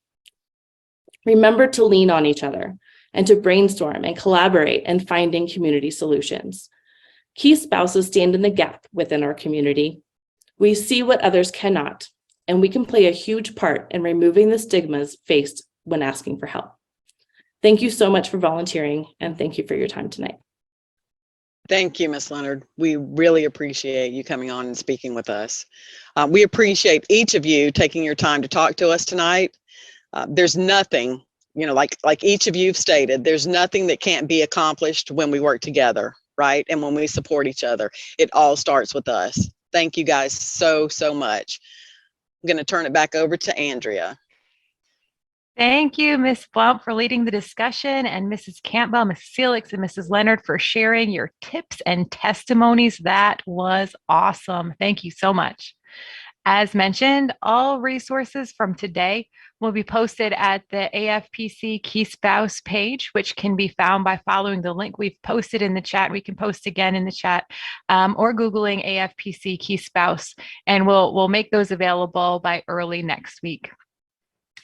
Remember to lean on each other and to brainstorm and collaborate in finding community solutions. Key Spouses stand in the gap within our community. We see what others cannot, and we can play a huge part in removing the stigmas faced when asking for help. Thank you so much for volunteering, and thank you for your time tonight. Thank you, Ms. Leonard. We really appreciate you coming on and speaking with us. We appreciate each of you taking your time to talk to us tonight. There's nothing, like each of you have stated, there's nothing that can't be accomplished when we work together, right? And when we support each other. It all starts with us. Thank you guys so, so much. I'm going to turn it back over to Andrea. Thank you, Ms. Blount, for leading the discussion, and Mrs. Campbell, Ms. Felix, and Mrs. Leonard for sharing your tips and testimonies. That was awesome. Thank you so much. As mentioned, all resources from today will be posted at the AFPC Key Spouse page, which can be found by following the link we've posted in the chat. We can post again in the chat, or Googling AFPC Key Spouse, and we'll make those available by early next week.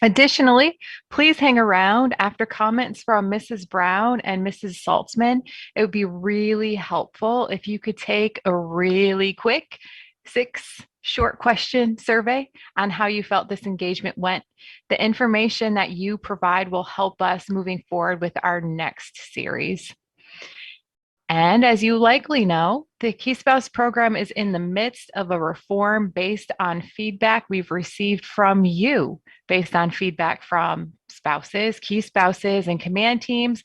Additionally, please hang around after comments from Mrs. Brown and Mrs. Saltzman. It would be really helpful if you could take a really quick 6 short question survey on how you felt this engagement went. The information that you provide will help us moving forward with our next series. And as you likely know, the Key Spouse program is in the midst of a reform based on feedback we've received from you, based on feedback from spouses, key spouses, and command teams.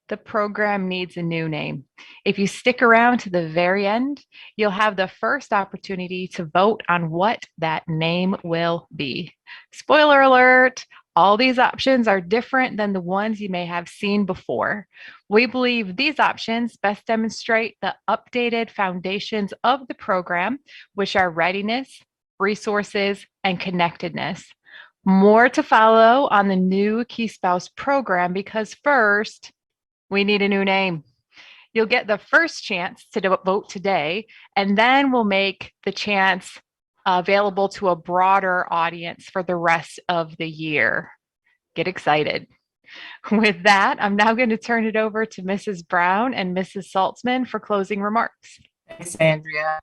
The program needs a new name. If you stick around to the very end, you'll have the first opportunity to vote on what that name will be. Spoiler alert, all these options are different than the ones you may have seen before. We believe these options best demonstrate the updated foundations of the program, which are readiness, resources, and connectedness. More to follow on the new Key Spouse program, because first, we need a new name. You'll get the first chance to vote today, and then we'll make the chance available to a broader audience for the rest of the year. Get excited. With that, I'm now going to turn it over to Mrs. Brown and Mrs. Saltzman for closing remarks. Thanks, Andrea.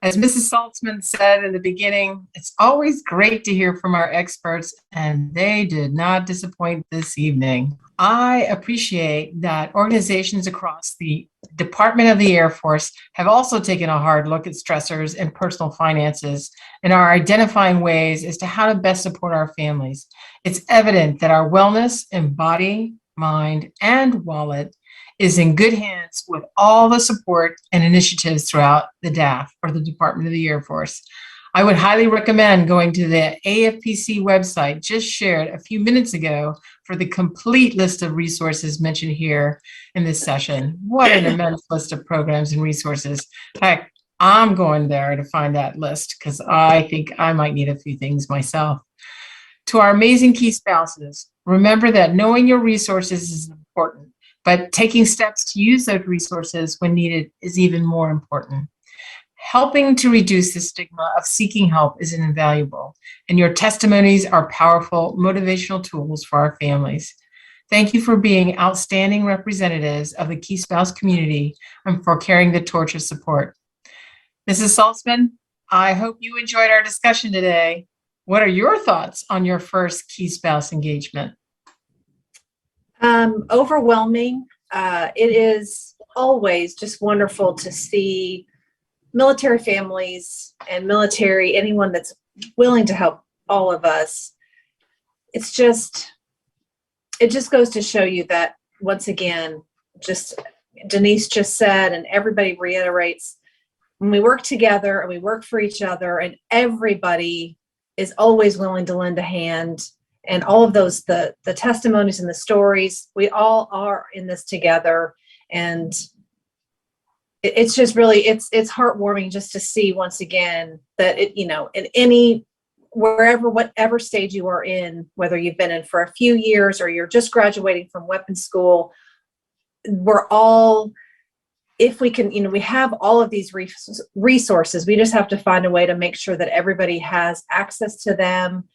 As Mrs. Saltzman said in the beginning, it's always great to hear from our experts, and they did not disappoint this evening. I appreciate that organizations across the Department of the Air Force have also taken a hard look at stressors and personal finances and are identifying ways as to how to best support our families. It's evident that our wellness in body, mind, and wallet is in good hands with all the support and initiatives throughout the DAF, or the Department of the Air Force. I would highly recommend going to the AFPC website just shared a few minutes ago for the complete list of resources mentioned here in this session. What an immense list of programs and resources. Heck, I'm going there to find that list because I think I might need a few things myself. To our amazing Key Spouses, remember that knowing your resources is important, but taking steps to use those resources when needed is even more important. Helping to reduce the stigma of seeking help is invaluable, and your testimonies are powerful motivational tools for our families. Thank you for being outstanding representatives of the Key Spouse community and for carrying the torch of support. Mrs. Saltzman, I hope you enjoyed our discussion today. What are your thoughts on your first Key Spouse engagement? Overwhelming. It is always just wonderful to see military families and military, anyone that's willing to help all of us. It just goes to show you that, once again, just Denise just said, and everybody reiterates, when we work together and we work for each other and everybody is always willing to lend a hand, and all of those, the testimonies and the stories, we all are in this together. And it's just really, it's heartwarming just to see, once again, that in wherever, whatever stage you are in, whether you've been in for a few years or you're just graduating from weapons school, we're all, if we can, we have all of these resources. We just have to find a way to make sure that everybody has access to them,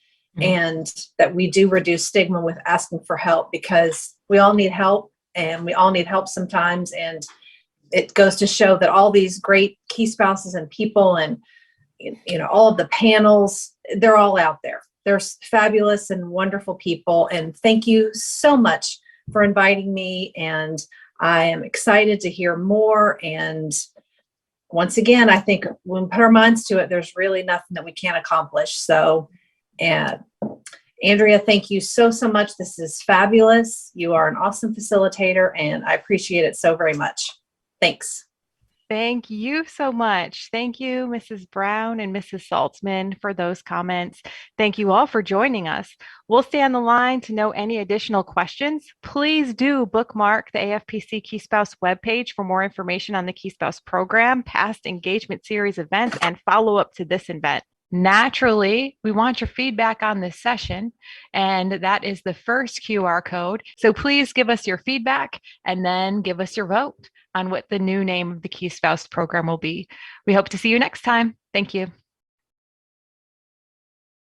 and that we do reduce stigma with asking for help, because we all need help and we all need help sometimes. And it goes to show that all these great Key Spouses and people and, all of the panels, they're all out there. They're fabulous and wonderful people. And thank you so much for inviting me. And I am excited to hear more. And once again, I think when we put our minds to it, there's really nothing that we can't accomplish. So, and Andrea, thank you so much. This is fabulous. You are an awesome facilitator, and I appreciate it so very much. Thanks. Thank you so much. Thank you, Mrs. Brown and Mrs. Saltzman, for those comments. Thank you all for joining us. We'll stay on the line to know any additional questions. Please do bookmark the AFPC Key Spouse webpage for more information on the Key Spouse program, past engagement series events, and follow up to this event. Naturally, we want your feedback on this session, and that is the first QR code. So please give us your feedback and then give us your vote on what the new name of the Key Spouse program will be. We hope to see you next time. Thank you.